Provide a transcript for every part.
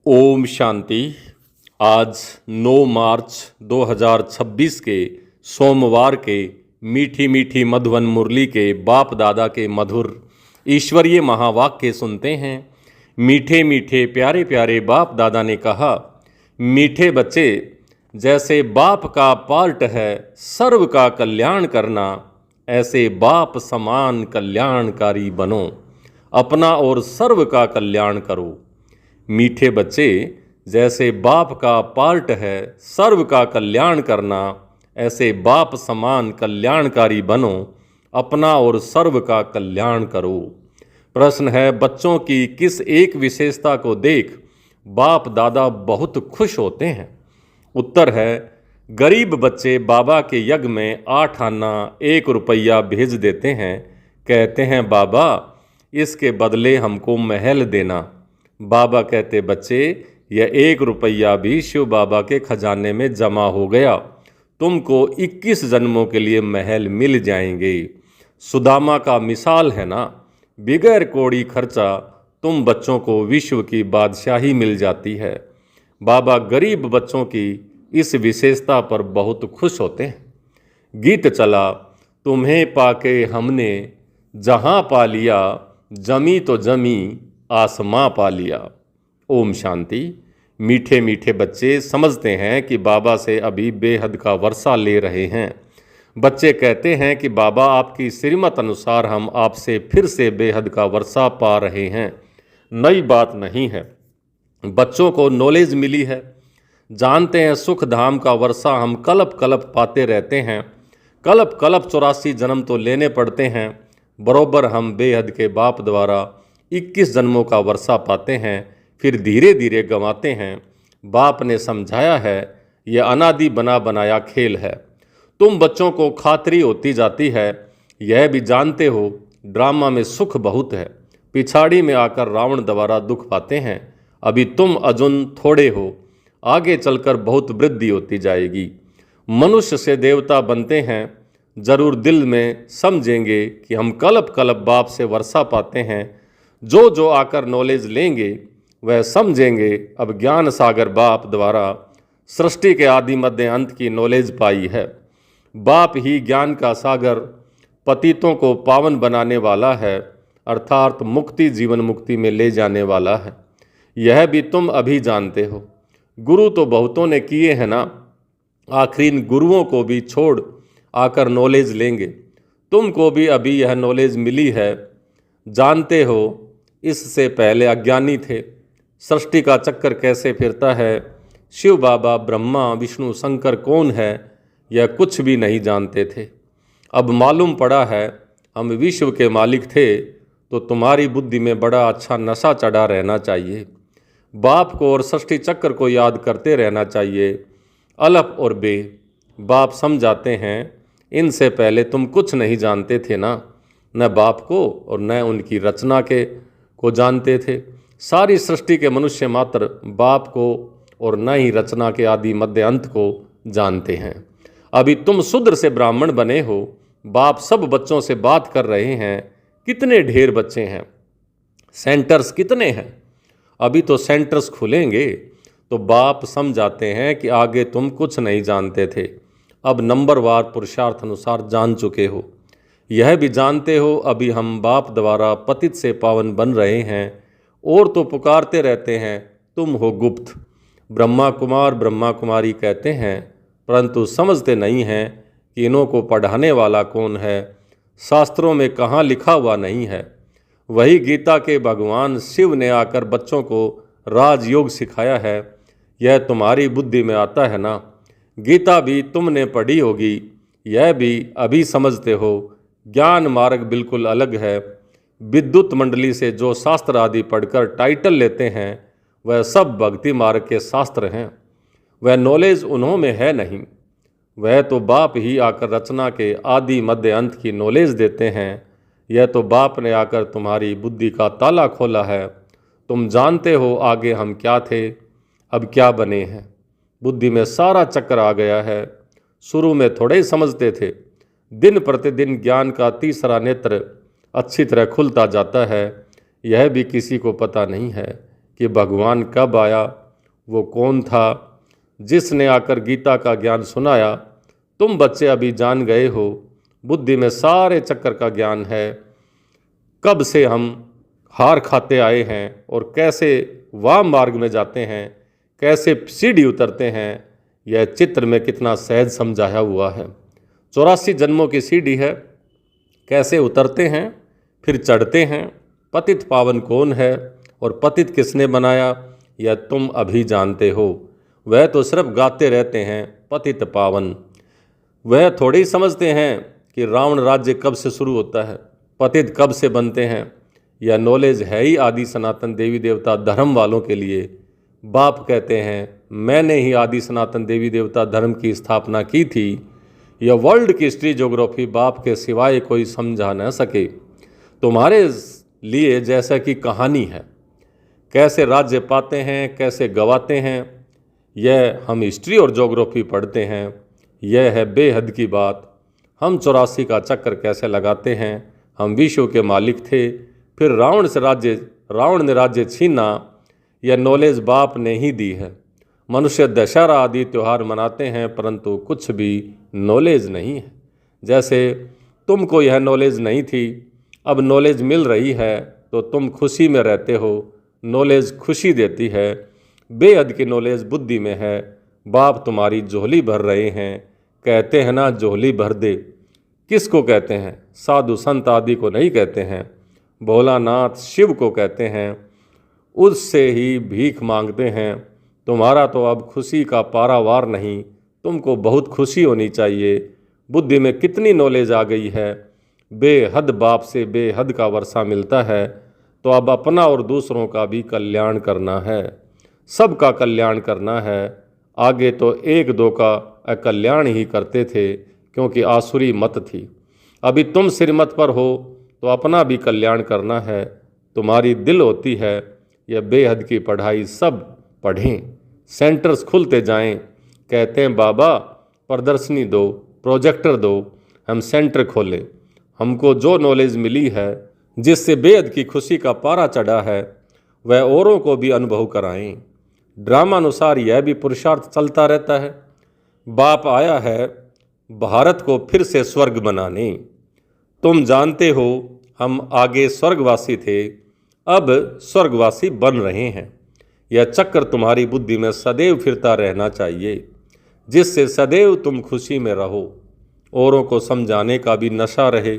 ओम शांति। आज 9 मार्च 2026 के सोमवार के मीठी मीठी मधुवन मुरली के बाप दादा के मधुर ईश्वरीय महावाक्य सुनते हैं। मीठे मीठे प्यारे प्यारे बाप दादा ने कहा, मीठे बच्चे, जैसे बाप का पार्ट है सर्व का कल्याण करना, ऐसे बाप समान कल्याणकारी बनो, अपना और सर्व का कल्याण करो। मीठे बच्चे, जैसे बाप का पार्ट है सर्व का कल्याण करना, ऐसे बाप समान कल्याणकारी बनो, अपना और सर्व का कल्याण करो। प्रश्न है, बच्चों की किस एक विशेषता को देख बाप दादा बहुत खुश होते हैं? उत्तर है, गरीब बच्चे बाबा के यज्ञ में 8 आना 1 रुपया भेज देते हैं। कहते हैं, बाबा इसके बदले हमको महल देना। बाबा कहते, बच्चे यह 1 रुपया भी शिव बाबा के खजाने में जमा हो गया, तुमको 21 जन्मों के लिए महल मिल जाएंगे। सुदामा का मिसाल है ना, बिगैर कौड़ी खर्चा तुम बच्चों को विश्व की बादशाही मिल जाती है। बाबा गरीब बच्चों की इस विशेषता पर बहुत खुश होते हैं। गीत चला, तुम्हें पाके हमने जहां पा लिया, जमी तो जमी आसमां पा लिया। ओम शांति। मीठे मीठे बच्चे समझते हैं कि बाबा से अभी बेहद का वर्षा ले रहे हैं। बच्चे कहते हैं कि बाबा आपकी श्रीमत अनुसार हम आपसे फिर से बेहद का वर्षा पा रहे हैं। नई बात नहीं है, बच्चों को नॉलेज मिली है, जानते हैं सुख धाम का वर्षा हम कल्प कल्प पाते रहते हैं। कल्प कल्प 84 जन्म तो लेने पड़ते हैं, बरोबर हम बेहद के बाप द्वारा 21 जन्मों का वर्षा पाते हैं, फिर धीरे धीरे गंवाते हैं। बाप ने समझाया है, यह अनादि बना बनाया खेल है। तुम बच्चों को खातरी होती जाती है, यह भी जानते हो ड्रामा में सुख बहुत है, पिछाड़ी में आकर रावण द्वारा दुख पाते हैं। अभी तुम अजुन थोड़े हो, आगे चलकर बहुत वृद्धि होती जाएगी। मनुष्य से देवता बनते हैं, जरूर दिल में समझेंगे कि हम कल्प कल्प बाप से वर्षा पाते हैं। जो जो आकर नॉलेज लेंगे वह समझेंगे अब ज्ञान सागर बाप द्वारा सृष्टि के आदि मध्य अंत की नॉलेज पाई है। बाप ही ज्ञान का सागर पतितों को पावन बनाने वाला है, अर्थात मुक्ति जीवन मुक्ति में ले जाने वाला है। यह भी तुम अभी जानते हो। गुरु तो बहुतों ने किए हैं ना, आखिर इन गुरुओं को भी छोड़ आकर नॉलेज लेंगे। तुमको भी अभी यह नॉलेज मिली है, जानते हो इससे पहले अज्ञानी थे। सृष्टि का चक्कर कैसे फिरता है, शिव बाबा ब्रह्मा विष्णु शंकर कौन है, यह कुछ भी नहीं जानते थे। अब मालूम पड़ा है हम विश्व के मालिक थे, तो तुम्हारी बुद्धि में बड़ा अच्छा नशा चढ़ा रहना चाहिए। बाप को और सृष्टि चक्र को याद करते रहना चाहिए। अलफ और बे बाप समझाते हैं, इनसे पहले तुम कुछ नहीं जानते थे ना, न बाप को और न उनकी रचना को जानते थे। सारी सृष्टि के मनुष्य मात्र बाप को और न ही रचना के आदि मध्य अंत को जानते हैं। अभी तुम शूद्र से ब्राह्मण बने हो, बाप सब बच्चों से बात कर रहे हैं। कितने ढेर बच्चे हैं, सेंटर्स कितने हैं? अभी तो सेंटर्स खुलेंगे, तो बाप समझाते हैं कि आगे तुम कुछ नहीं जानते थे, अब नंबरवार पुरुषार्थ अनुसार जान चुके हो। यह भी जानते हो अभी हम बाप द्वारा पतित से पावन बन रहे हैं, और तो पुकारते रहते हैं तुम हो गुप्त। ब्रह्मा कुमार ब्रह्मा कुमारी कहते हैं, परंतु समझते नहीं हैं कि इन्हों को पढ़ाने वाला कौन है। शास्त्रों में कहाँ लिखा हुआ नहीं है। वही गीता के भगवान शिव ने आकर बच्चों को राजयोग सिखाया है। यह तुम्हारी बुद्धि में आता है ना, गीता भी तुमने पढ़ी होगी, यह भी अभी समझते हो। ज्ञान मार्ग बिल्कुल अलग है। विद्युत मंडली से जो शास्त्र आदि पढ़कर टाइटल लेते हैं, वह सब भक्ति मार्ग के शास्त्र हैं। वह नॉलेज उन्हों में है नहीं, वह तो बाप ही आकर रचना के आदि मध्य अंत की नॉलेज देते हैं। यह तो बाप ने आकर तुम्हारी बुद्धि का ताला खोला है। तुम जानते हो आगे हम क्या थे, अब क्या बने हैं। बुद्धि में सारा चक्कर आ गया है। शुरू में थोड़े ही समझते थे, दिन प्रतिदिन ज्ञान का तीसरा नेत्र अच्छी तरह खुलता जाता है। यह भी किसी को पता नहीं है कि भगवान कब आया, वो कौन था जिसने आकर गीता का ज्ञान सुनाया। तुम बच्चे अभी जान गए हो, बुद्धि में सारे चक्कर का ज्ञान है। कब से हम हार खाते आए हैं और कैसे वाम मार्ग में जाते हैं, कैसे सीढ़ी उतरते हैं, यह चित्र में कितना सहज समझाया हुआ है। 84 जन्मों की सीढ़ी है, कैसे उतरते हैं फिर चढ़ते हैं। पतित पावन कौन है और पतित किसने बनाया, यह तुम अभी जानते हो। वह तो सिर्फ गाते रहते हैं पतित पावन। वह थोड़े ही समझते हैं कि रावण राज्य कब से शुरू होता है, पतित कब से बनते हैं। यह नॉलेज है ही आदि सनातन देवी देवता धर्म वालों के लिए। बाप कहते हैं मैंने ही आदि सनातन देवी देवता धर्म की स्थापना की थी। यह वर्ल्ड की हिस्ट्री ज्योग्राफी बाप के सिवाय कोई समझा न सके। तुम्हारे लिए जैसा कि कहानी है, कैसे राज्य पाते हैं कैसे गवाते हैं, यह हम हिस्ट्री और ज्योग्राफी पढ़ते हैं। यह है बेहद की बात। हम 84 का चक्कर कैसे लगाते हैं। हम विश्व के मालिक थे, फिर रावण ने राज्य छीना। यह नॉलेज बाप ने ही दी है। मनुष्य दशहरा आदि त्यौहार मनाते हैं परंतु कुछ भी नॉलेज नहीं है। जैसे तुमको यह नॉलेज नहीं थी, अब नॉलेज मिल रही है तो तुम खुशी में रहते हो। नॉलेज खुशी देती है। बेहद की नॉलेज बुद्धि में है। बाप तुम्हारी झोली भर रहे हैं। कहते हैं ना झोली भर दे, किसको कहते हैं? साधु संत आदि को नहीं कहते हैं, भोलानाथ शिव को कहते हैं। उससे ही भीख मांगते हैं। तुम्हारा तो अब खुशी का पारावार नहीं, तुमको बहुत खुशी होनी चाहिए। बुद्धि में कितनी नॉलेज आ गई है। बेहद बाप से बेहद का वर्षा मिलता है, तो अब अपना और दूसरों का भी कल्याण करना है, सबका कल्याण करना है। आगे तो एक दो का अकल्याण ही करते थे क्योंकि आसुरी मत थी। अभी तुम श्रीमत पर हो तो अपना भी कल्याण करना है। तुम्हारी दिल होती है यह बेहद की पढ़ाई सब पढ़ें, सेंटर्स खुलते जाएं। कहते हैं बाबा प्रदर्शनी दो, प्रोजेक्टर दो, हम सेंटर खोलें। हमको जो नॉलेज मिली है, जिससे बेहद की खुशी का पारा चढ़ा है, वह औरों को भी अनुभव कराएं। ड्रामानुसार यह भी पुरुषार्थ चलता रहता है। बाप आया है भारत को फिर से स्वर्ग बनाने। तुम जानते हो हम आगे स्वर्गवासी थे, अब स्वर्गवासी बन रहे हैं। यह चक्कर तुम्हारी बुद्धि में सदैव फिरता रहना चाहिए, जिससे सदैव तुम खुशी में रहो, औरों को समझाने का भी नशा रहे।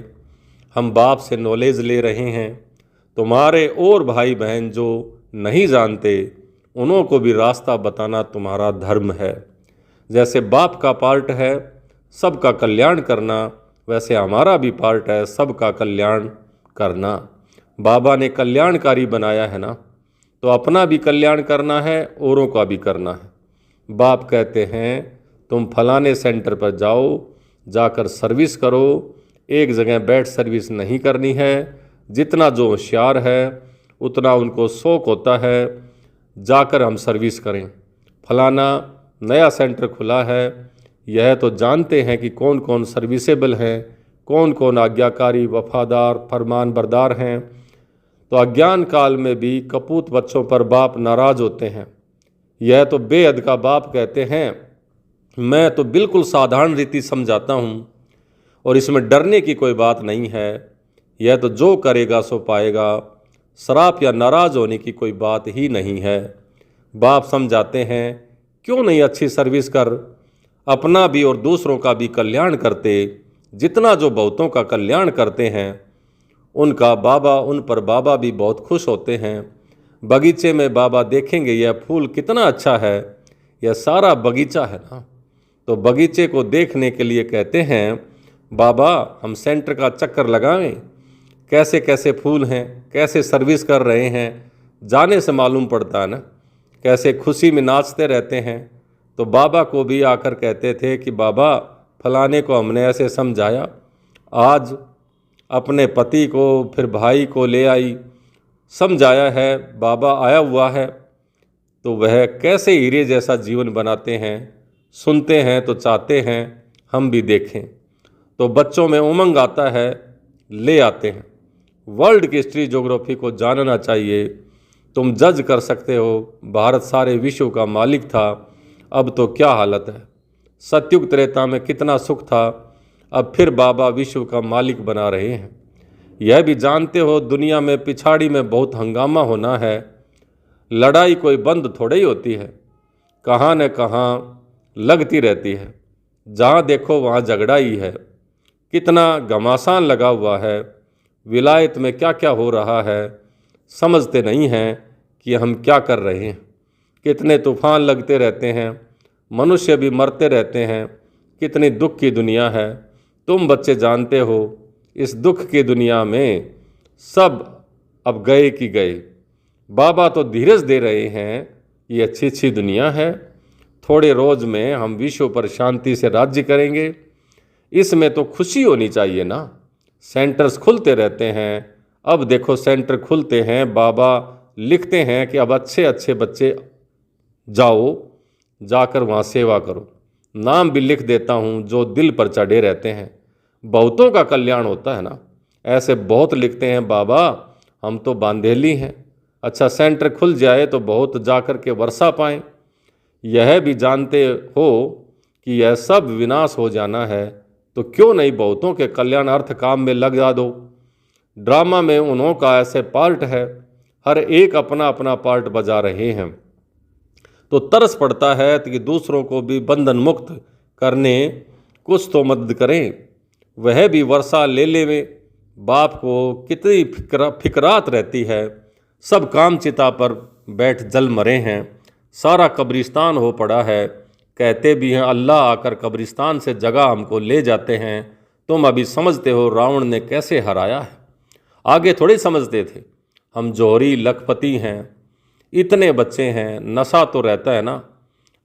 हम बाप से नॉलेज ले रहे हैं। तुम्हारे और भाई बहन जो नहीं जानते, उन्हों को भी रास्ता बताना तुम्हारा धर्म है। जैसे बाप का पार्ट है सबका कल्याण करना, वैसे हमारा भी पार्ट है सबका कल्याण करना। बाबा ने कल्याणकारी बनाया है ना, तो अपना भी कल्याण करना है, औरों का भी करना है। बाप कहते हैं तुम फलाने सेंटर पर जाओ, जाकर सर्विस करो। एक जगह बैठ सर्विस नहीं करनी है। जितना जो होशियार है उतना उनको शौक होता है जाकर हम सर्विस करें। फलाना नया सेंटर खुला है, यह तो जानते हैं कि कौन कौन सर्विसेबल हैं, कौन कौन आज्ञाकारी वफादार फरमान बरदार हैं। तो अज्ञान काल में भी कपूत बच्चों पर बाप नाराज होते हैं। यह तो बेहद का बाप कहते हैं मैं तो बिल्कुल साधारण रीति समझाता हूँ और इसमें डरने की कोई बात नहीं है। यह तो जो करेगा सो पाएगा, श्राप या नाराज होने की कोई बात ही नहीं है। बाप समझाते हैं क्यों नहीं अच्छी सर्विस कर, अपना भी और दूसरों का भी कल्याण करते। जितना जो बहुतों का कल्याण करते हैं उन पर बाबा भी बहुत खुश होते हैं। बगीचे में बाबा देखेंगे यह फूल कितना अच्छा है, यह सारा बगीचा है ना, तो बगीचे को देखने के लिए कहते हैं बाबा हम सेंटर का चक्कर लगाएं, कैसे कैसे फूल हैं, कैसे सर्विस कर रहे हैं, जाने से मालूम पड़ता है ना, कैसे खुशी में नाचते रहते हैं। तो बाबा को भी आकर कहते थे कि बाबा फलाने को हमने ऐसे समझाया, आज अपने पति को फिर भाई को ले आई, समझाया है, बाबा आया हुआ है। तो वह कैसे हीरे जैसा जीवन बनाते हैं, सुनते हैं तो चाहते हैं हम भी देखें। तो बच्चों में उमंग आता है, ले आते हैं। वर्ल्ड की हिस्ट्री ज्योग्राफी को जानना चाहिए। तुम जज कर सकते हो, भारत सारे विश्व का मालिक था, अब तो क्या हालत है। सतयुग त्रेता में कितना सुख था, अब फिर बाबा विश्व का मालिक बना रहे हैं। यह भी जानते हो दुनिया में पिछाड़ी में बहुत हंगामा होना है। लड़ाई कोई बंद थोड़ी ही होती है, कहाँ न कहाँ लगती रहती है। जहाँ देखो वहाँ झगड़ा ही है। कितना घमासान लगा हुआ है। विलायत में क्या क्या हो रहा है, समझते नहीं हैं कि हम क्या कर रहे हैं। कितने तूफान लगते रहते हैं, मनुष्य भी मरते रहते हैं। कितनी दुख की दुनिया है। तुम बच्चे जानते हो, इस दुख की दुनिया में सब अब गए कि गए। बाबा तो धीरज दे रहे हैं, ये अच्छी अच्छी दुनिया है। थोड़े रोज में हम विश्व पर शांति से राज्य करेंगे। इसमें तो खुशी होनी चाहिए ना। सेंटर्स खुलते रहते हैं। अब देखो सेंटर खुलते हैं, बाबा लिखते हैं कि अब अच्छे अच्छे बच्चे जाओ, जाकर वहाँ सेवा करो। नाम भी लिख देता हूँ जो दिल पर चढ़े रहते हैं। बहुतों का कल्याण होता है ना। ऐसे बहुत लिखते हैं बाबा, हम तो बांधेली हैं। अच्छा सेंटर खुल जाए तो बहुत जाकर के वर्षा पाएं। यह भी जानते हो कि यह सब विनाश हो जाना है, तो क्यों नहीं बहुतों के कल्याण अर्थ काम में लग जा दो। ड्रामा में उन्हों का ऐसे पार्ट है, हर एक अपना अपना पार्ट बजा रहे हैं। तो तरस पड़ता है कि दूसरों को भी बंधन मुक्त करने कुछ तो मदद करें। वह भी वर्षा ले ले में बाप को कितनी फिकरात रहती है। सब काम चिता पर बैठ जल मरे हैं। सारा कब्रिस्तान हो पड़ा है। कहते भी हैं अल्लाह आकर कब्रिस्तान से जगह हमको ले जाते हैं। तुम अभी समझते हो रावण ने कैसे हराया है, आगे थोड़ी समझते थे। हम जौहरी लखपति हैं, इतने बच्चे हैं, नशा तो रहता है ना।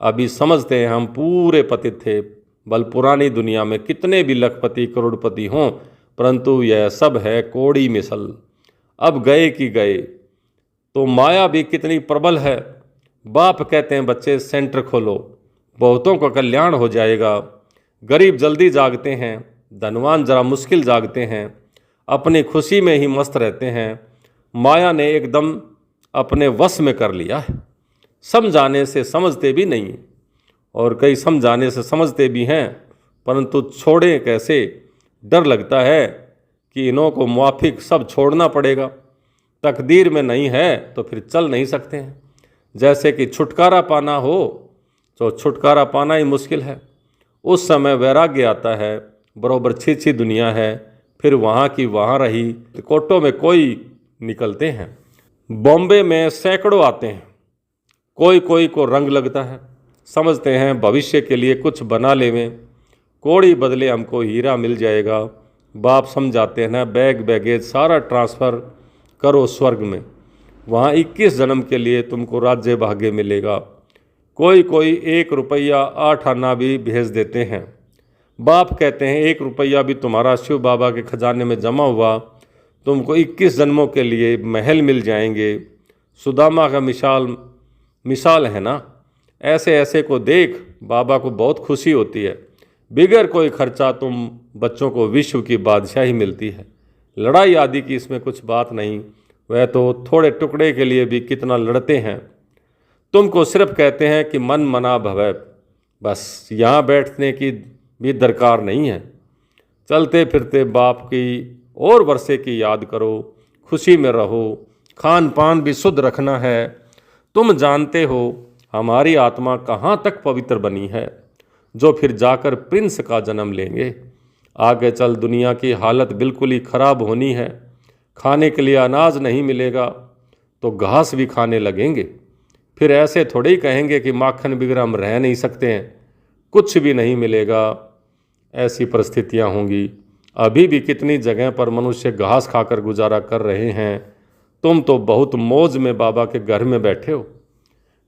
अभी समझते हैं हम पूरे पतित थे। बल पुरानी दुनिया में कितने भी लखपति करोड़पति हों, परंतु यह सब है कोड़ी मिसल। अब गए कि गए। तो माया भी कितनी प्रबल है। बाप कहते हैं बच्चे सेंटर खोलो, बहुतों का कल्याण हो जाएगा। गरीब जल्दी जागते हैं, धनवान जरा मुश्किल जागते हैं। अपनी खुशी में ही मस्त रहते हैं। माया ने एकदम अपने वश में कर लिया है। समझाने से समझते भी नहीं, और कई समझाने से समझते भी हैं, परंतु छोड़ें कैसे। डर लगता है कि इन्हों को मुआफिक सब छोड़ना पड़ेगा। तकदीर में नहीं है तो फिर चल नहीं सकते हैं। जैसे कि छुटकारा पाना हो तो छुटकारा पाना ही मुश्किल है। उस समय वैराग्य आता है, बरोबर छी दुनिया है, फिर वहाँ की वहाँ रही। कोटों में कोई निकलते हैं, बॉम्बे में सैकड़ों आते हैं। कोई कोई को रंग लगता है, समझते हैं भविष्य के लिए कुछ बना लेवें, कोड़ी बदले हमको हीरा मिल जाएगा। बाप समझाते हैं ना, बैग बैगेज सारा ट्रांसफ़र करो स्वर्ग में, वहाँ 21 जन्म के लिए तुमको राज्य भाग्य मिलेगा। कोई कोई 1 रुपया 8 आना भी भेज देते हैं। बाप कहते हैं 1 रुपया भी तुम्हारा शिव बाबा के खजाने में जमा हुआ, तुमको 21 जन्मों के लिए महल मिल जाएंगे। सुदामा का मिसाल है ना। ऐसे ऐसे को देख बाबा को बहुत खुशी होती है। बिगैर कोई खर्चा तुम बच्चों को विश्व की बादशाही मिलती है। लड़ाई आदि की इसमें कुछ बात नहीं, वह तो थोड़े टुकड़े के लिए भी कितना लड़ते हैं। तुमको सिर्फ कहते हैं कि मन मना भवै, बस यहाँ बैठने की भी दरकार नहीं है। चलते फिरते बाप की और वर्षे की याद करो, खुशी में रहो, खान पान भी शुद्ध रखना है। तुम जानते हो हमारी आत्मा कहाँ तक पवित्र बनी है, जो फिर जाकर प्रिंस का जन्म लेंगे। आगे चल दुनिया की हालत बिल्कुल ही खराब होनी है। खाने के लिए अनाज नहीं मिलेगा तो घास भी खाने लगेंगे। फिर ऐसे थोड़े ही कहेंगे कि माखन बिगर हम रह नहीं सकते हैं, कुछ भी नहीं मिलेगा। ऐसी परिस्थितियां होंगी। अभी भी कितनी जगह पर मनुष्य घास खाकर गुजारा कर रहे हैं। तुम तो बहुत मौज में बाबा के घर में बैठे हो।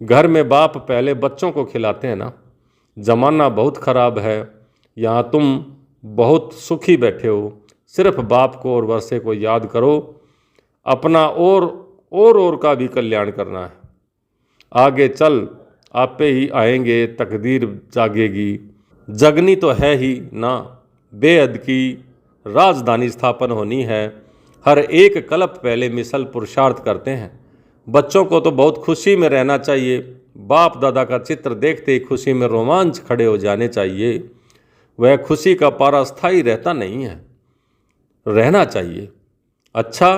घर में बाप पहले बच्चों को खिलाते हैं ना। ज़माना बहुत ख़राब है, यहाँ तुम बहुत सुखी बैठे हो। सिर्फ बाप को और वर्षे को याद करो, अपना और का भी कल्याण करना है। आगे चल आपे ही आएंगे, तकदीर जागेगी। जगनी तो है ही ना, बेहद की राजधानी स्थापन होनी है। हर एक कल्प पहले मिसल पुरुषार्थ करते हैं, बच्चों को तो बहुत खुशी में रहना चाहिए। बाप दादा का चित्र देखते ही खुशी में रोमांच खड़े हो जाने चाहिए। वह खुशी का पारा स्थायी रहता नहीं है, रहना चाहिए। अच्छा,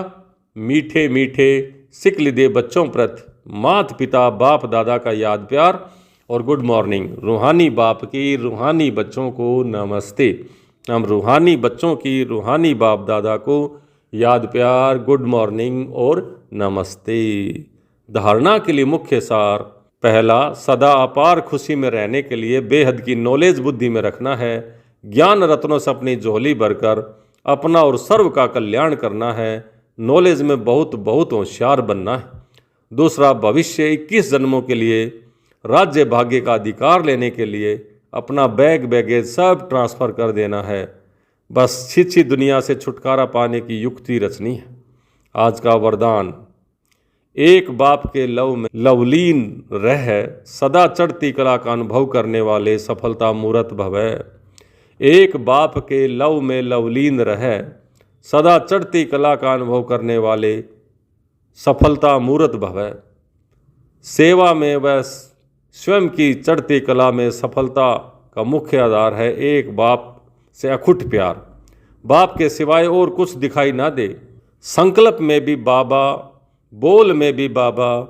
मीठे मीठे शिकल दे बच्चों प्रति माता पिता बाप दादा का याद प्यार और गुड मॉर्निंग। रूहानी बाप की रूहानी बच्चों को नमस्ते। हम रूहानी बच्चों की रूहानी बाप दादा को याद प्यार, गुड मॉर्निंग और नमस्ते। धारणा के लिए मुख्य सार: पहला, सदा अपार खुशी में रहने के लिए बेहद की नॉलेज बुद्धि में रखना है। ज्ञान रत्नों से अपनी झोली भरकर अपना और सर्व का कल्याण करना है। नॉलेज में बहुत बहुत होशियार बनना है। दूसरा, भविष्य 21 जन्मों के लिए राज्य भाग्य का अधिकार लेने के लिए अपना बैगेज सब ट्रांसफ़र कर देना है। बस छिछी दुनिया से छुटकारा पाने की युक्ति रचनी है। आज का वरदान: एक बाप के लव में लवलीन रह सदा चढ़ती कला का अनुभव करने वाले सफलता मूर्त भवै। एक बाप के लव में लवलीन रह सदा चढ़ती कला का अनुभव करने वाले सफलता मूर्त भवै। सेवा में वह स्वयं की चढ़ती कला में सफलता का मुख्य आधार है एक बाप से अखुट प्यार। बाप के सिवाय और कुछ दिखाई ना दे। संकल्प में भी बाबा, बोल में भी बाबा,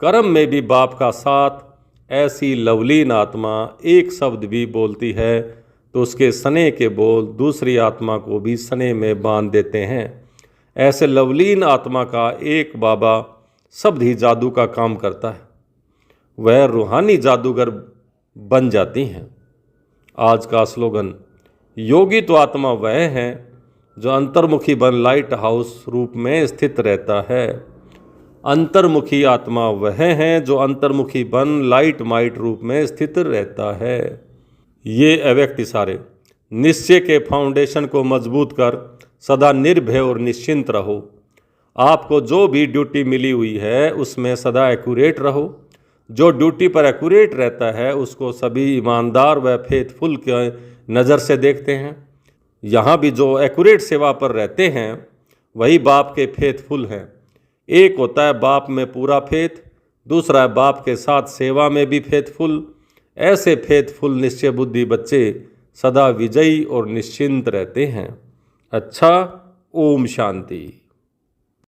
कर्म में भी बाप का साथ। ऐसी लवलीन आत्मा एक शब्द भी बोलती है तो उसके स्नेह के बोल दूसरी आत्मा को भी स्नेह में बांध देते हैं। ऐसे लवलीन आत्मा का एक बाबा शब्द ही जादू का काम करता है। वह रूहानी जादूगर बन जाती हैं। आज का स्लोगन: योगी तो आत्मा वह है जो अंतर्मुखी बन लाइट हाउस रूप में स्थित रहता है। अंतर्मुखी आत्मा वह है जो अंतर्मुखी बन लाइट माइट रूप में स्थित रहता है। ये अव्यक्त इशारे: निश्चय के फाउंडेशन को मजबूत कर सदा निर्भय और निश्चिंत रहो। आपको जो भी ड्यूटी मिली हुई है उसमें सदा एक्यूरेट रहो। जो ड्यूटी पर एक्यूरेट रहता है उसको सभी ईमानदार व फेथफुल के नज़र से देखते हैं। यहाँ भी जो एक्यूरेट सेवा पर रहते हैं वही बाप के फेथफुल हैं। एक होता है बाप में पूरा फेथ, दूसरा है बाप के साथ सेवा में भी फेथफुल। ऐसे फेथफुल निश्चय बुद्धि बच्चे सदा विजयी और निश्चिंत रहते हैं। अच्छा, ओम शांति।